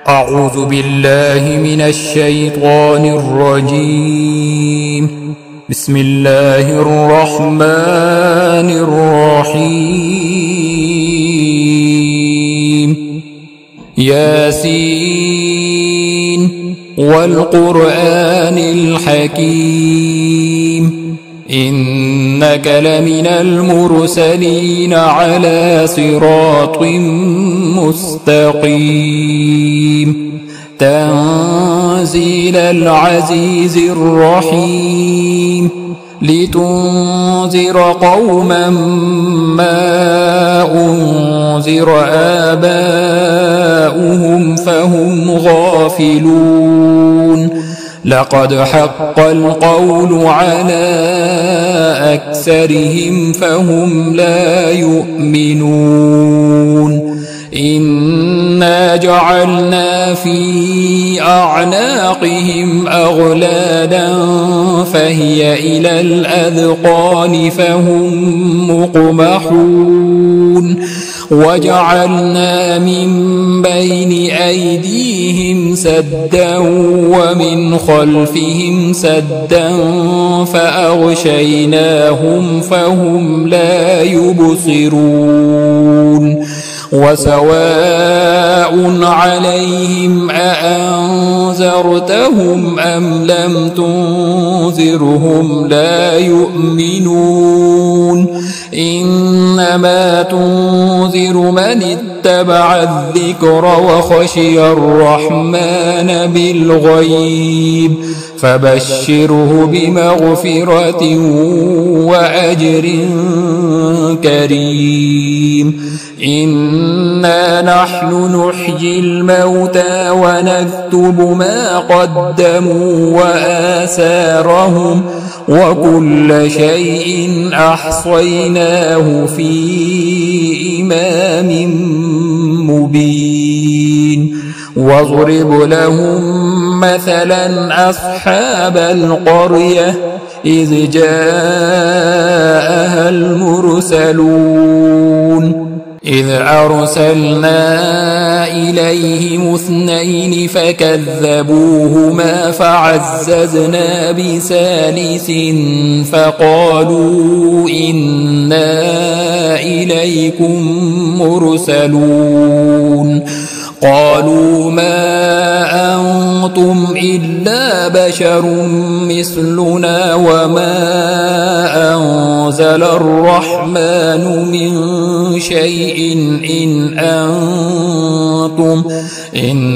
أعوذ بالله من الشيطان الرجيم. بسم الله الرحمن الرحيم. ياسين والقرآن الحكيم إنك لمن المرسلين على صراط مستقيم تنزيل العزيز الرحيم لتنذر قوما ما أنذر آباؤهم فهم غافلون لقد حق القول على أكثرهم فهم لا يؤمنون إنا جعلنا في أعناقهم أغلالا فهي إلى الأذقان فهم مقمحون وجعلنا من بين أيديهم سدا ومن خلفهم سدا فأغشيناهم فهم لا يبصرون وسواء عليهم أأنذرتهم أم لم تنذرهم لا يؤمنون إنما تنذر من اتبع الذكر وخشي الرحمن بالغيب فبشره بمغفرة وأجر كريم إنا نحن نحيي الموتى ونكتب ما قدموا وآثارهم وكل شيء أحصيناه في إمام مبين واضرب لهم مثلا أصحاب القرية إذ جاءها المرسلون إذ أرسلنا إليهم 2 فكذبوهما فعززنا بثالث فقالوا إنا إليكم مرسلون قالوا ما أنتم إلا بشر مثلنا وما أنزل الرحمن من شيء إن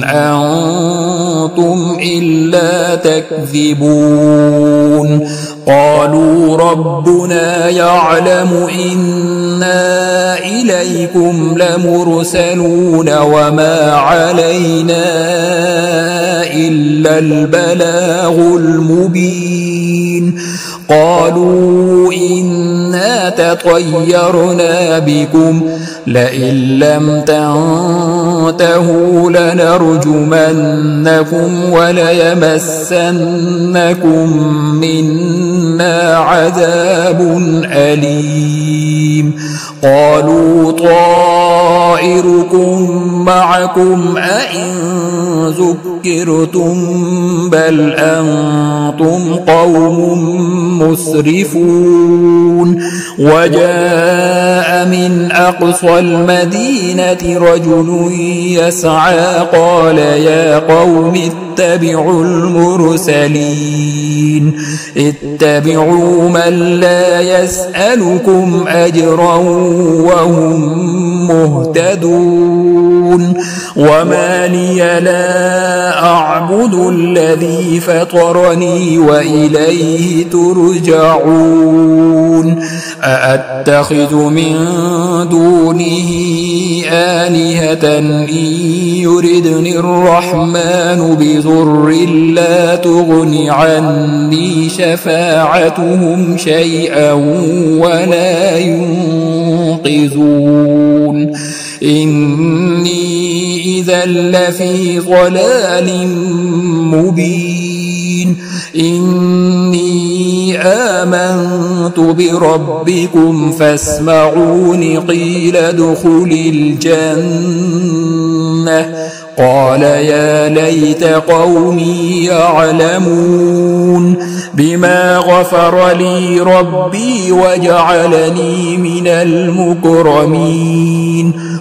أنتم إلا تكذبون قالوا ربنا يعلم إنا إليكم لمرسلون وما علينا إلا البلاغ المبين قالوا إنا تطيرنا بكم لئن لم تنتهوا لنرجمنكم وليمسنكم منا عذاب أليم قالوا طائركم معكم أئن ذكرتم بل أنتم قوم مسرفون وجاء من أقصى المدينة رجل يسعى قال يا قوم اتبعوا المرسلين اتبعوا من لا يسألكم أجرا وهم مهتدون وما لي لا أعبد الذي فطرني وإليه ترجعون أأتخذ من دونه آلهة إن يردني الرحمن بضر لا تغن عني شفاعتهم شيئا ولا ينقذون إني إذا لفي ضلال مبين إني آمنت بربكم فاسمعون قيل ادخل الجنة قال يا ليت قومي يعلمون بما غفر لي ربي وجعلني من المكرمين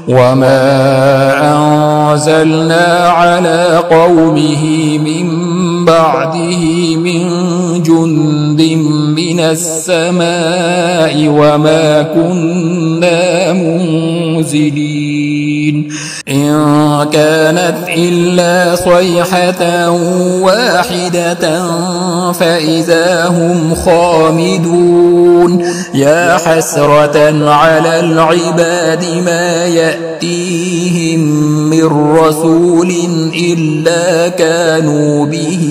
وما أنزلنا على قومه من بعده من جند من السماء وما كنا منزلين إن كانت إلا صيحة واحدة فإذا هم خامدون يا حسرة على العباد ما يأتيهم من رسول إلا كانوا به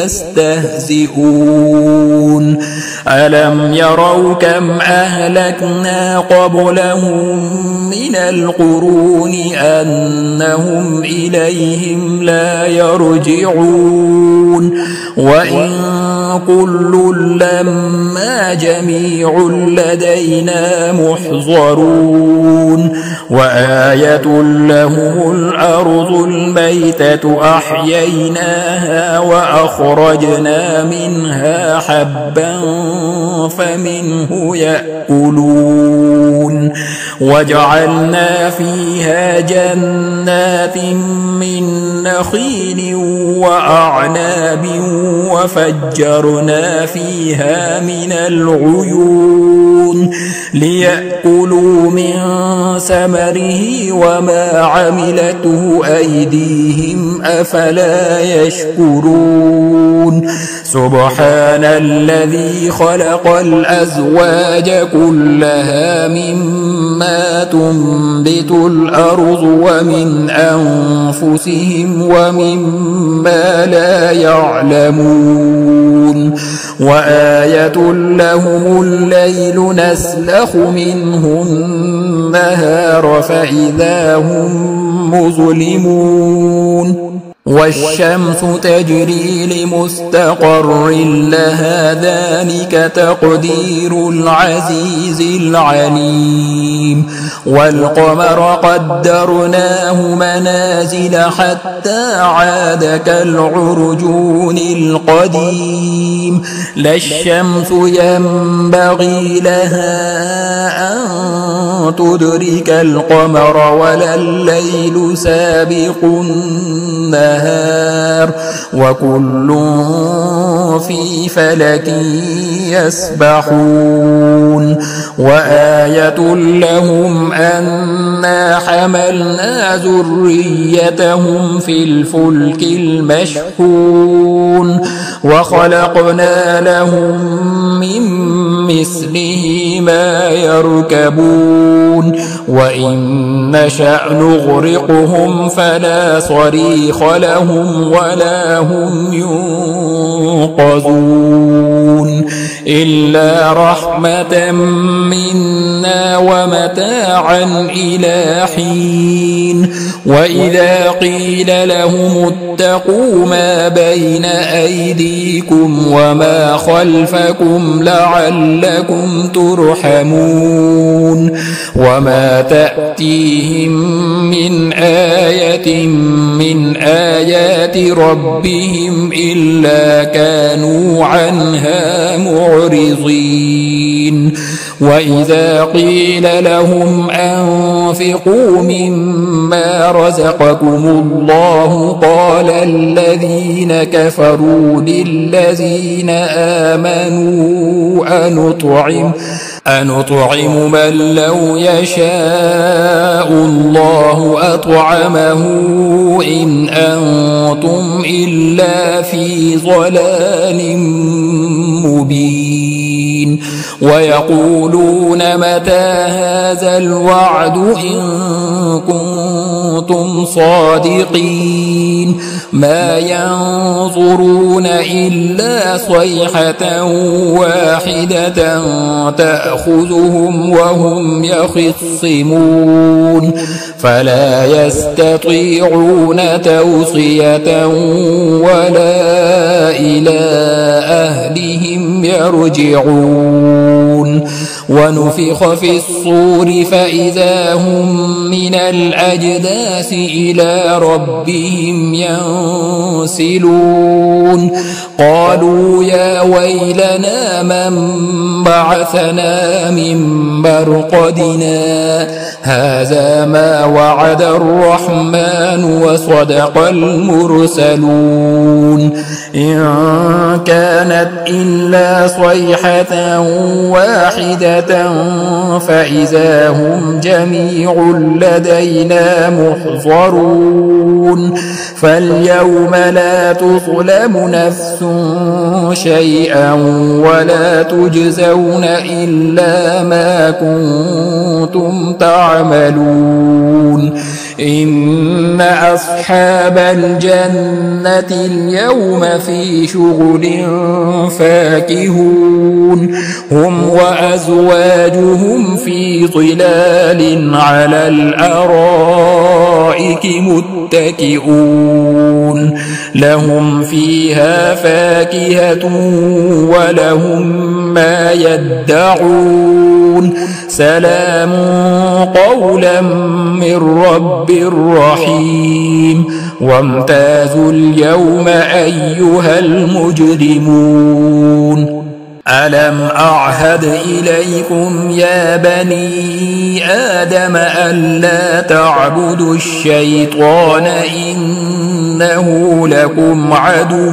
يستهزئون ألم يروا كم أهلكنا قبلهم من القرون أنهم إليهم لا يرجعون وإن كل لما جميع لدينا محضرون وآية لهم الأرض الميتة أحييناها وأخرجنا منها حبا فمنه يأكلون وجعلنا فيها جنات من نخيل وأعناب وفجرنا فيها من العيون ليأكلوا من ثمره وما عملته أيديهم أفلا يشكرون سبحان الذي خلق الأزواج كلها مما تنبت الأرض ومن أنفسهم ومما لا يعلمون وآية لهم الليل نسلخ منه النهار فإذا هم مظلمون والشمس تجري لمستقر لها ذلك تقدير العزيز العليم والقمر قدرناه منازل حتى عاد كالعرجون القديم لا الشمس ينبغي لها أن تدرك القمر ولا الليل سابق النهار وكل في فلك يسبحون وآية لهم أنا حملنا ذريتهم في الفلك المشحون وخلقنا لهم من مثله ما يركبون وإن نشأ نغرقهم فلا صريخ لهم ولا هم ينقذون إلا رحمة منا ومتاعا إلى حين وإذا قيل لهم اتقوا ما بين أيديكم وما خلفكم لعلكم ترحمون وما تأتيهم من آية من آيات ربهم إلا كانوا عنها معرضين وإذا قيل لهم أنفقوا مما رزقكم الله قال الذين كفروا للذين آمنوا أنطعم من لو يشاء الله أطعمه إن أنتم إلا في ضلال مبين ويقولون متى هذا الوعد إن كنتم صادقين ما ينظرون إلا صيحة واحدة تأخذهم وهم يخصمون فلا يستطيعون توصية ولا إلى أهلهم يرجعون ونفخ في الصور فإذا هم من الأجداث إلى ربهم ينسلون قالوا يا ويلنا من بعثنا من مرقدنا هذا ما وعد الرحمن وصدق المرسلون إن كانت إلا صيحة واحدة فإذا هم جميع لدينا محضرون فاليوم لا تظلم نفس شيئا ولا تجزون إلا ما كنتم تعملون إن أصحاب الجنة اليوم في شغل فاكهون هم وأزواجهم في ظلال على الأرائك متكئون لهم فيها فاكهة ولهم ما يدعون سلام قولا من رب رحيم وامتازوا اليوم أيها المجرمون ألم أعهد إليكم يا بني آدم ألا تعبدوا الشيطان إنه لكم عدو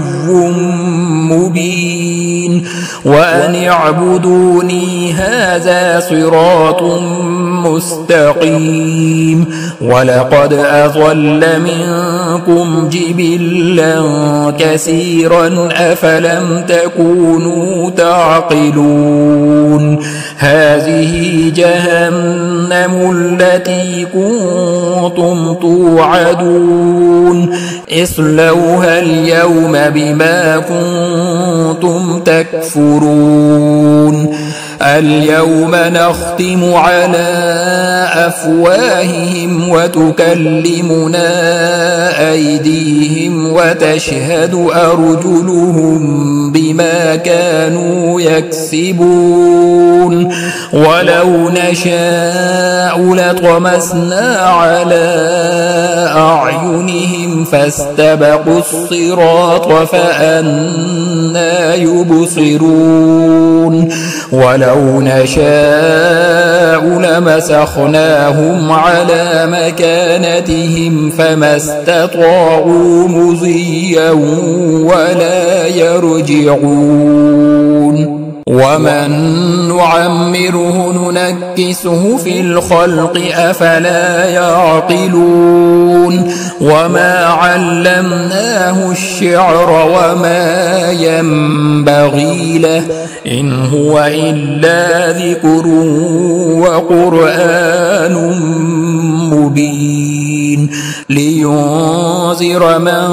مبين وأن اعبدوني هذا صراط مستقيم ولقد أضل منكم جبلا كثيرا أفلم تكونوا تعقلون هذه جهنم التي كنتم توعدون اصلوها اليوم بما كنتم تكفرون اليوم نختم على أفواههم وتكلمنا أيديهم وتشهد أرجلهم بما كانوا يكسبون ولو نشاء لطمسنا على أعينهم فاستبقوا الصراط فأنى يبصرون ولو نشاء لمسخناهم على مكانتهم فما استطاعوا مضيا ولا يرجعون ومن نعمره ننكسه في الخلق أفلا يعقلون وما علمناه الشعر وما ينبغي له إن هو إلا ذكر وقرآن مبين لينذر من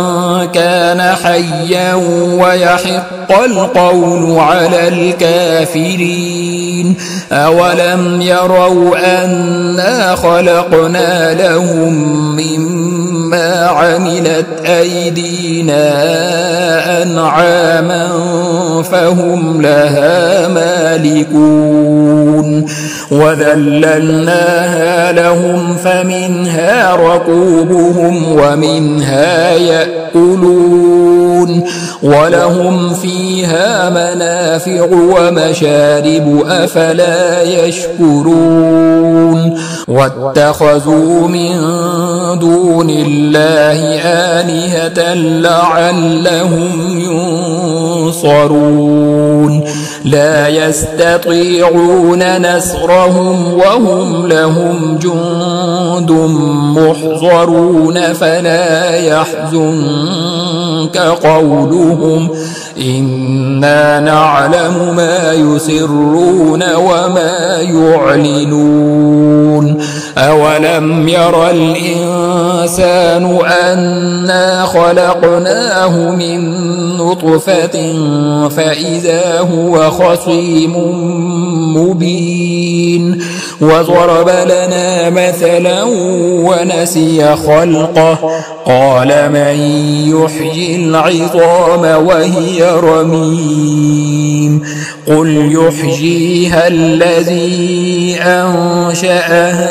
كان حيا ويحق القول على الكافرين أولم يروا أنا خلقنا لهم مما عملت أيدينا أنعاما فهم لها مالكون وذللناها لهم فمنها ركوبهم ومنها يأكلون ولهم فيها منافع ومشارب أفلا يشكرون واتخذوا من دون الله آلهة لعلهم ينصرون لا يستطيعون نصرهم وهم لهم جند محضرون فلا يحزنك قولهم إنا نعلم ما يسرون وما يعلنون أولم ير الإنسان أنا خلقناه من نطفة فإذا هو خصيم مبين وضرب لنا مثلا ونسي خلقه قال من يحيي العظام وهي رميم قل يحييها الذي أنشأها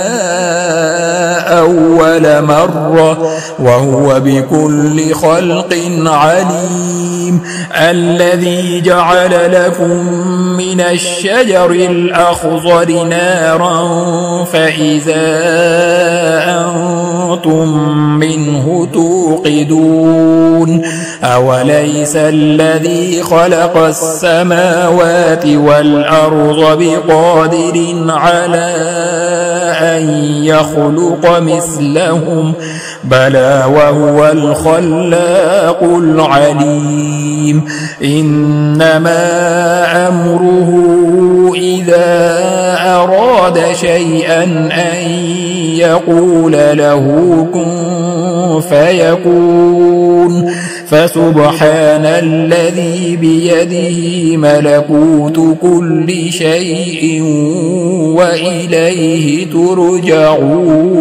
أول مرة وهو بكل خلق عليم. الذي جعل لكم من الشجر الأخضر نارا فإذا أنتم منه توقدون. أوليس الذي خلق السماوات والأرض بقادر على أن يخلق مثلهم بلى وهو الخلاق العليم. إنما أمره إذا أراد شيئا أن يقول له كن فيكون. فسبحان الذي بيده ملكوت كل شيء وإليه ترجعون.